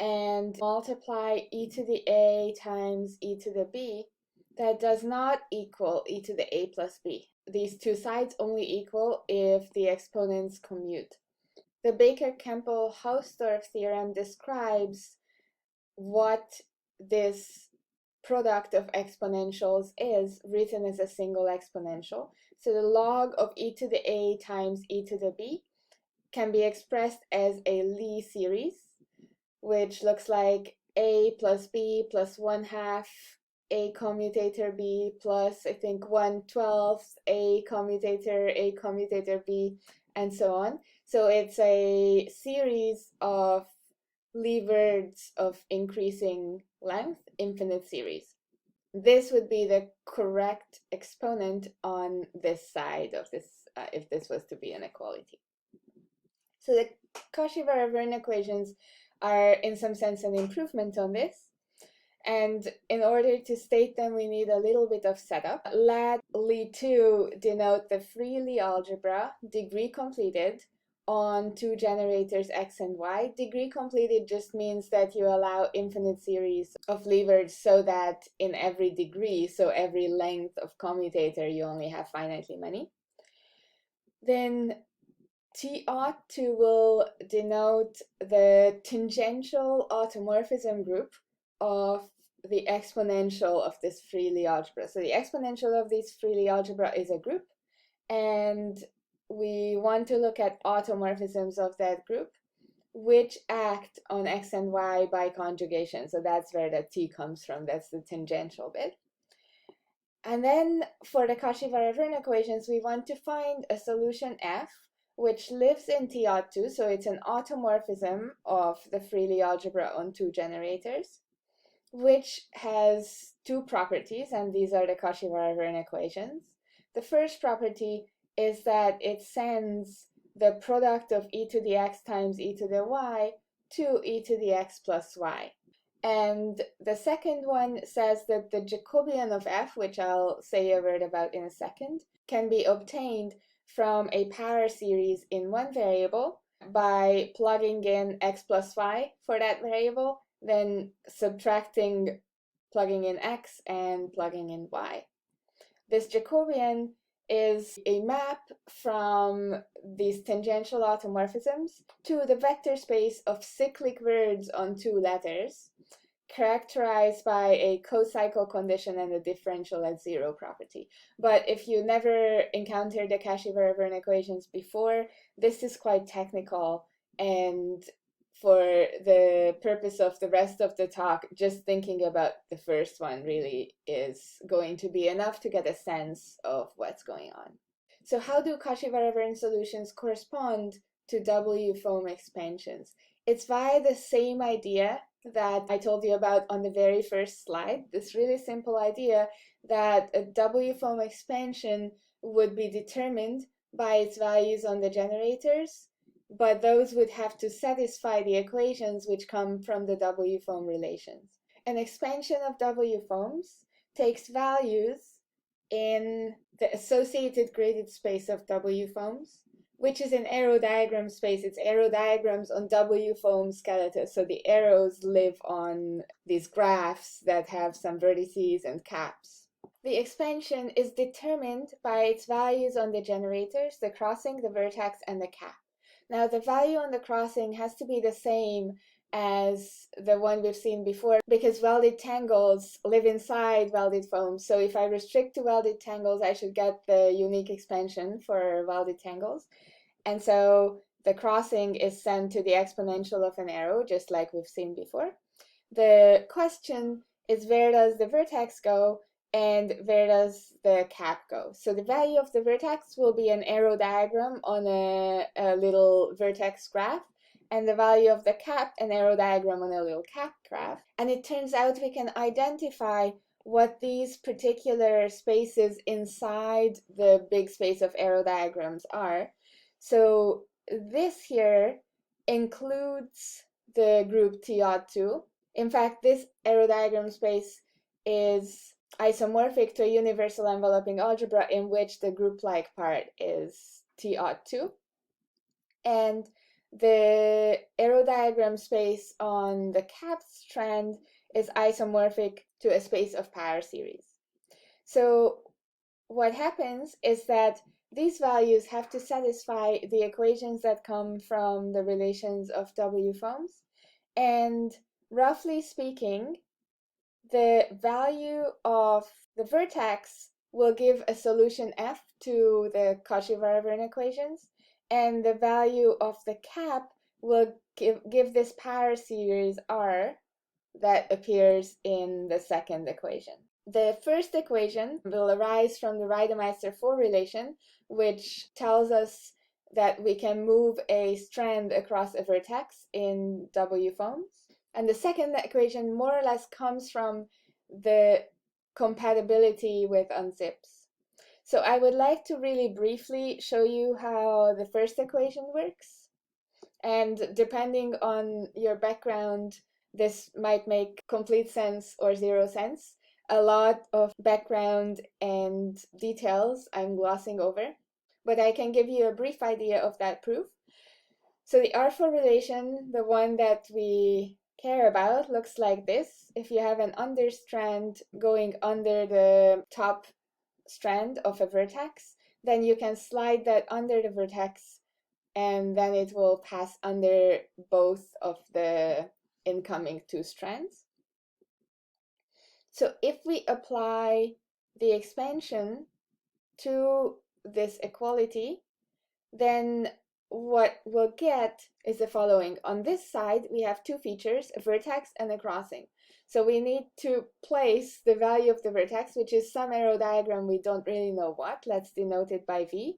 [SPEAKER 1] and multiply e to the a times e to the b, that does not equal e to the a plus b. These two sides only equal if the exponents commute. The Baker-Campbell-Hausdorff theorem describes what this product of exponentials is written as a single exponential. So the log of e to the a times e to the b can be expressed as a Lie series, which looks like a plus b plus 1/2 a commutator b plus, I think, 1/12 a commutator b, and so on. So it's a series of levereds of increasing length, infinite series. This would be the correct exponent on this side of this, if this was to be an equality. So the Kashiwara-Vergne equations are, in some sense, an improvement on this. And in order to state them, we need a little bit of setup. Lat Li2 denote the free Lie algebra, degree completed, on two generators x and y. Degree completed just means that you allow infinite series of levers so that in every degree, so every length of commutator, you only have finitely many. Then T02 will denote the tangential automorphism group of the exponential of this free Lie algebra. So the exponential of this free Lie algebra is a group, and we want to look at automorphisms of that group, which act on x and y by conjugation. So that's where the T comes from. That's the tangential bit. And then for the Kashiwara-Vergne equations, we want to find a solution F, which lives in T02. So it's an automorphism of the free Lie algebra on two generators, which has two properties, and these are the Kashiwara-Vergne equations. The first property is that it sends the product of e to the x times e to the y to e to the x plus y. And the second one says that the Jacobian of f, which I'll say a word about in a second, can be obtained from a power series in one variable by plugging in x plus y for that variable, then subtracting, plugging in x and plugging in y. This Jacobian is a map from these tangential automorphisms to the vector space of cyclic words on two letters, characterized by a co-cycle condition and a differential at zero property. But if you never encountered the Kashiwara-Vergne equations before, this is quite technical, and for the purpose of the rest of the talk, just thinking about the first one really is going to be enough to get a sense of what's going on. So how do Kashiwara-Vergne solutions correspond to W foam expansions? It's via the same idea that I told you about on the very first slide, this really simple idea that a W foam expansion would be determined by its values on the generators, but those would have to satisfy the equations which come from the W foam relations. An expansion of W foams takes values in the associated graded space of W foams, which is an arrow diagram space. It's arrow diagrams on W foam skeleton. So the arrows live on these graphs that have some vertices and caps. The expansion is determined by its values on the generators, the crossing, the vertex, and the cap. Now the value on the crossing has to be the same as the one we've seen before, because welded tangles live inside welded foams. So if I restrict to welded tangles, I should get the unique expansion for welded tangles. And so the crossing is sent to the exponential of an arrow, just like we've seen before. The question is, where does the vertex go and where does the cap go? So the value of the vertex will be an arrow diagram on a little vertex graph, and the value of the cap an arrow diagram on a little cap graph. And it turns out we can identify what these particular spaces inside the big space of arrow diagrams are. So this here includes the group T02. In fact, this arrow diagram space is isomorphic to a universal enveloping algebra in which the group-like part is T02. And the arrow diagram space on the capped strand is isomorphic to a space of power series. So what happens is that these values have to satisfy the equations that come from the relations of W foams. And roughly speaking, the value of the vertex will give a solution F to the Kashiwara-Vergne equations, and the value of the cap will give this power series R that appears in the second equation. The first equation will arise from the Reidemeister-4 relation, which tells us that we can move a strand across a vertex in W foams. And the second equation more or less comes from the compatibility with unzips. So I would like to really briefly show you how the first equation works. And depending on your background, this might make complete sense or zero sense. A lot of background and details I'm glossing over, but I can give you a brief idea of that proof. So the R4 relation, the one that we care about, looks like this. If you have an understrand going under the top strand of a vertex, then you can slide that under the vertex and then it will pass under both of the incoming two strands. So if we apply the expansion to this equality, then what we'll get is the following. On this side, we have two features, a vertex and a crossing. So we need to place the value of the vertex, which is some arrow diagram, we don't really know what, let's denote it by V,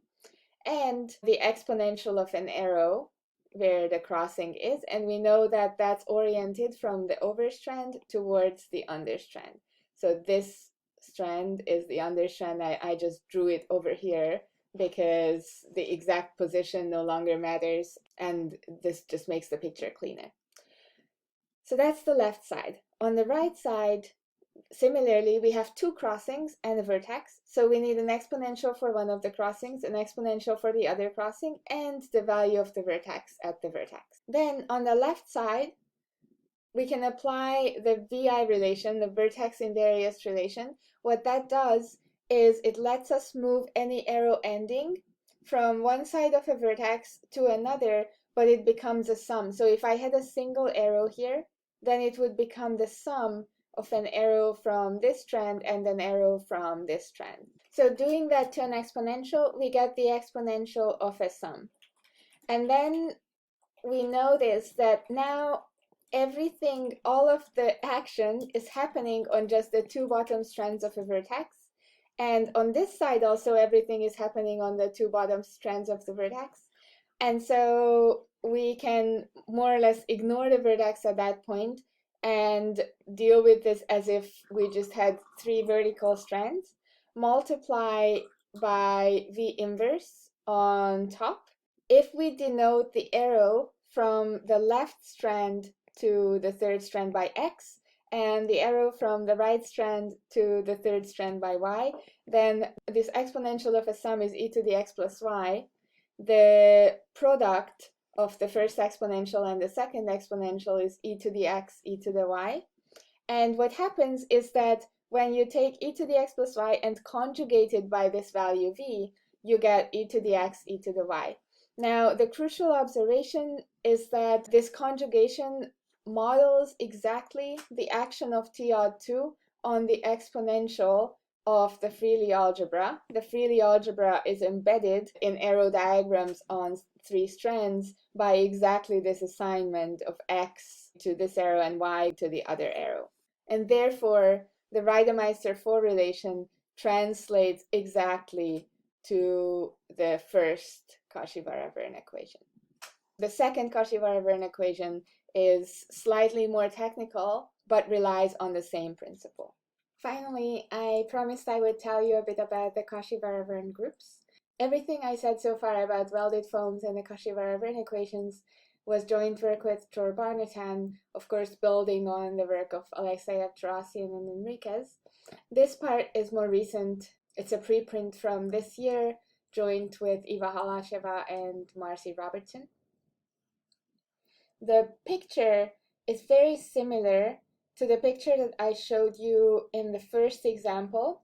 [SPEAKER 1] and the exponential of an arrow where the crossing is, and we know that that's oriented from the overstrand towards the understrand. So this strand is the understrand. I just drew it over here because the exact position no longer matters, and this just makes the picture cleaner. So that's the left side. On the right side, similarly, we have two crossings and a vertex, so we need an exponential for one of the crossings, an exponential for the other crossing, and the value of the vertex at the vertex. Then on the left side, we can apply the VI relation, the vertex invariance relation. What that does is it lets us move any arrow ending from one side of a vertex to another, but it becomes a sum. So if I had a single arrow here, then it would become the sum of an arrow from this strand and an arrow from this strand. So doing that to an exponential, we get the exponential of a sum. And then we notice that now everything, all of the action is happening on just the two bottom strands of a vertex. And on this side also, everything is happening on the two bottom strands of the vertex. And so we can more or less ignore the vertex at that point and deal with this as if we just had three vertical strands, multiply by V inverse on top. If we denote the arrow from the left strand to the third strand by x, and the arrow from the right strand to the third strand by y, then this exponential of a sum is e to the x plus y. The product of the first exponential and the second exponential is e to the x, e to the y. And what happens is that when you take e to the x plus y and conjugate it by this value v, you get e to the x, e to the y. Now, the crucial observation is that this conjugation models exactly the action of T odd 2 on the exponential of the Freely algebra. The Freely algebra is embedded in arrow diagrams on three strands by exactly this assignment of x to this arrow and y to the other arrow. And therefore, the Reidemeister-4 relation translates exactly to the first Kashiwara-Vergne equation. The second Kashiwara-Vergne equation is slightly more technical, but relies on the same principle. Finally, I promised I would tell you a bit about the Kashiwara-Vergne groups. Everything I said so far about welded foams and the Kashiwara-Vergne equations was joint work with George Barnatan, of course building on the work of Alexeyev, Tarassian, and Enriquez. This part is more recent. It's a preprint from this year, joint with Eva Halasheva and Marcy Robertson. The picture is very similar to the picture that I showed you in the first example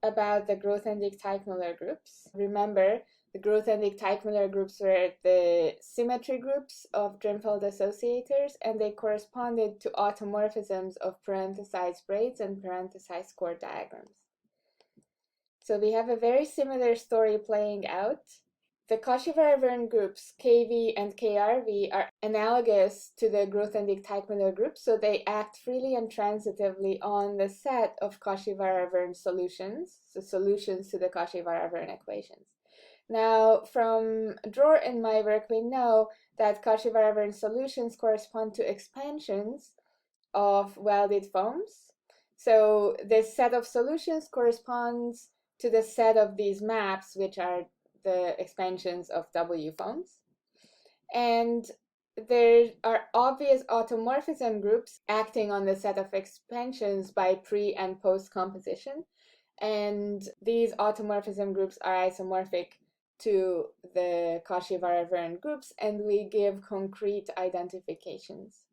[SPEAKER 1] about the Grothendieck-Teichmuller groups. Remember, the Grothendieck-Teichmuller groups were the symmetry groups of Drimfeld associators, and they corresponded to automorphisms of parenthesized braids and parenthesized chord diagrams. So we have a very similar story playing out. The Kashiwara-Vergne groups KV and KRV are analogous to the Grothendieck-Teichmuller groups, so they act freely and transitively on the set of Kashiwara-Vergne solutions, so solutions to the Kashiwara-Vergne equations. Now, from Dror and my work, we know that Kashiwara-Vergne solutions correspond to expansions of welded foams. So this set of solutions corresponds to the set of these maps, which are the expansions of W foams. And there are obvious automorphism groups acting on the set of expansions by pre and post composition. And these automorphism groups are isomorphic to the Kashiwara-Vergne groups, and we give concrete identifications.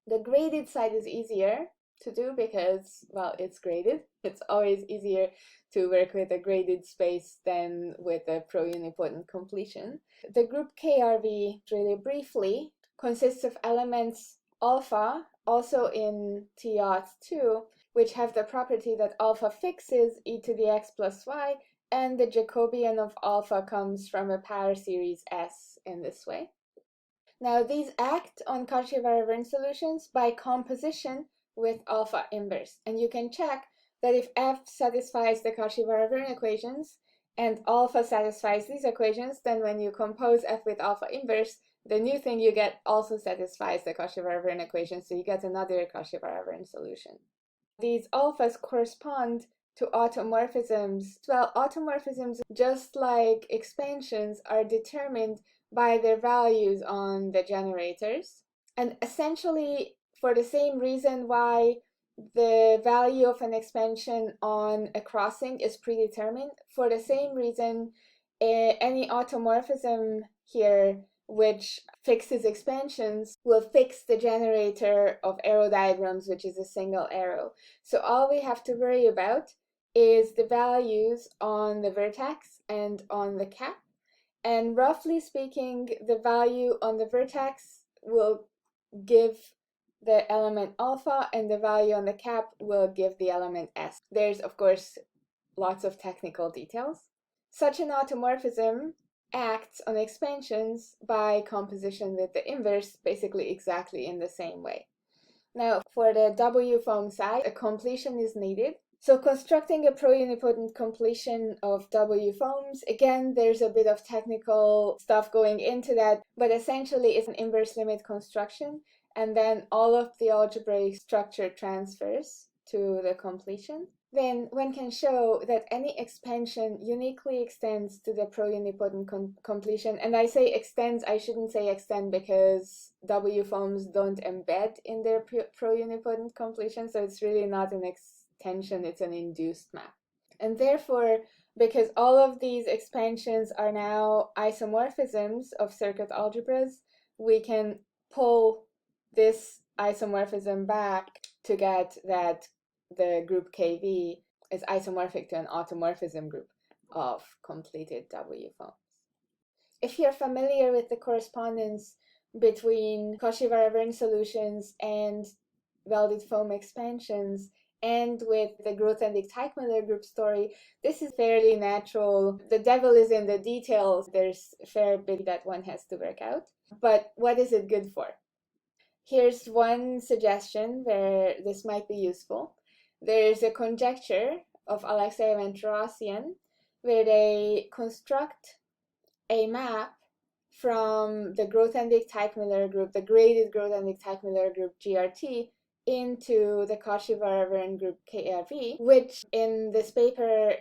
[SPEAKER 1] The graded side is easier to do because, well, it's graded. It's always easier to work with a graded space than with a pro-unipotent completion. The group KRV, really briefly, consists of elements alpha, also in T-2, which have the property that alpha fixes e to the x plus y, and the Jacobian of alpha comes from a power series S in this way. Now, these act on Kashiwara-Vergne solutions by composition with alpha inverse. And you can check that if F satisfies the Kashiwara-Vergne equations and alpha satisfies these equations, then when you compose F with alpha inverse, the new thing you get also satisfies the Kashiwara-Vergne equation, so you get another Kashiwara-Vergne solution. These alphas correspond to automorphisms. Well, automorphisms, just like expansions, are determined by their values on the generators. And essentially, for the same reason why the value of an expansion on a crossing is predetermined, for the same reason, any automorphism here which fixes expansions will fix the generator of arrow diagrams, which is a single arrow. So all we have to worry about is the values on the vertex and on the cap. And roughly speaking, the value on the vertex will give the element alpha, and the value on the cap will give the element S. There's, of course, lots of technical details. Such an automorphism acts on expansions by composition with the inverse, basically exactly in the same way. Now, for the W foam side, a completion is needed. So constructing a pro-unipotent completion of W foams, again, there's a bit of technical stuff going into that, but essentially it's an inverse limit construction, and then all of the algebraic structure transfers to the completion. Then one can show that any expansion uniquely extends to the pro-unipotent completion. And I say extends, I shouldn't say extend because W foams don't embed in their pro-unipotent completion, so it's really not an extension, it's an induced map. And therefore, because all of these expansions are now isomorphisms of circuit algebras, we can pull this isomorphism back to get that the group KV is isomorphic to an automorphism group of completed W foams. If you're familiar with the correspondence between Kashiwara-Vergne solutions and welded foam expansions, and with the Grothendieck-Teichmüller group story, this is fairly natural. The devil is in the details. There's a fair bit that one has to work out. But what is it good for? Here's one suggestion where this might be useful. There's a conjecture of Alexeyev and Tarasian where they construct a map from the Grothendieck-Teichmüller group, the graded Grothendieck-Teichmüller group GRT, into the Kashiwara-Vergne group KRV, which in this paper,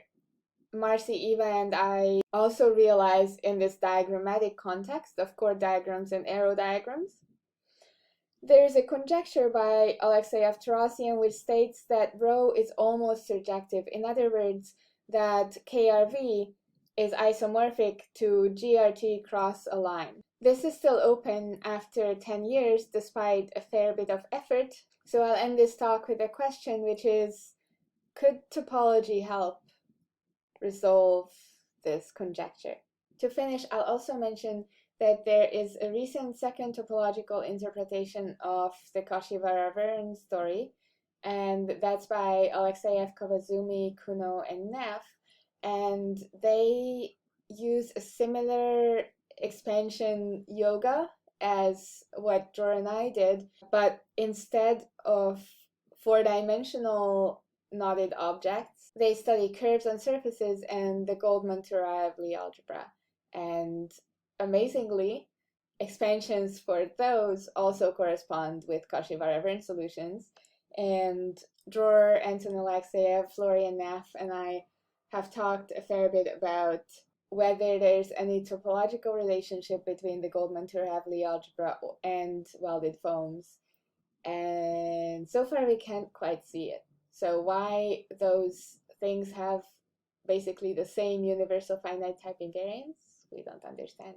[SPEAKER 1] Marcy, Eva, and I also realize in this diagrammatic context of chord diagrams and arrow diagrams. There's a conjecture by Alexeyev Tarasian which states that rho is almost surjective. In other words, that KRV is isomorphic to GRT cross a line. This is still open after 10 years despite a fair bit of effort. So I'll end this talk with a question, which is, could topology help resolve this conjecture? To finish, I'll also mention that there is a recent second topological interpretation of the Kashiwara-Vergne story, and that's by Alexeyev, Kawazumi, Kuno, and Neff, and they use a similar expansion yoga as what Dror and I did, but instead of four-dimensional knotted objects, they study curves on surfaces and the Goldman-Turaev-Lie algebra. And amazingly, expansions for those also correspond with Kashiwara-Vergne solutions. And Dror, Anton Alexeyev, Florian Neff, and I have talked a fair bit about whether there's any topological relationship between the Goldman-Turaev-Lie algebra and welded foams. And so far we can't quite see it. So why those things have basically the same universal finite type invariance, we don't understand.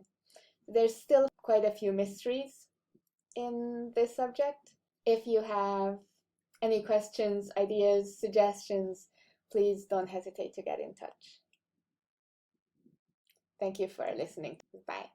[SPEAKER 1] There's still quite a few mysteries in this subject. If you have any questions, ideas, suggestions, please don't hesitate to get in touch. Thank you for listening. Bye.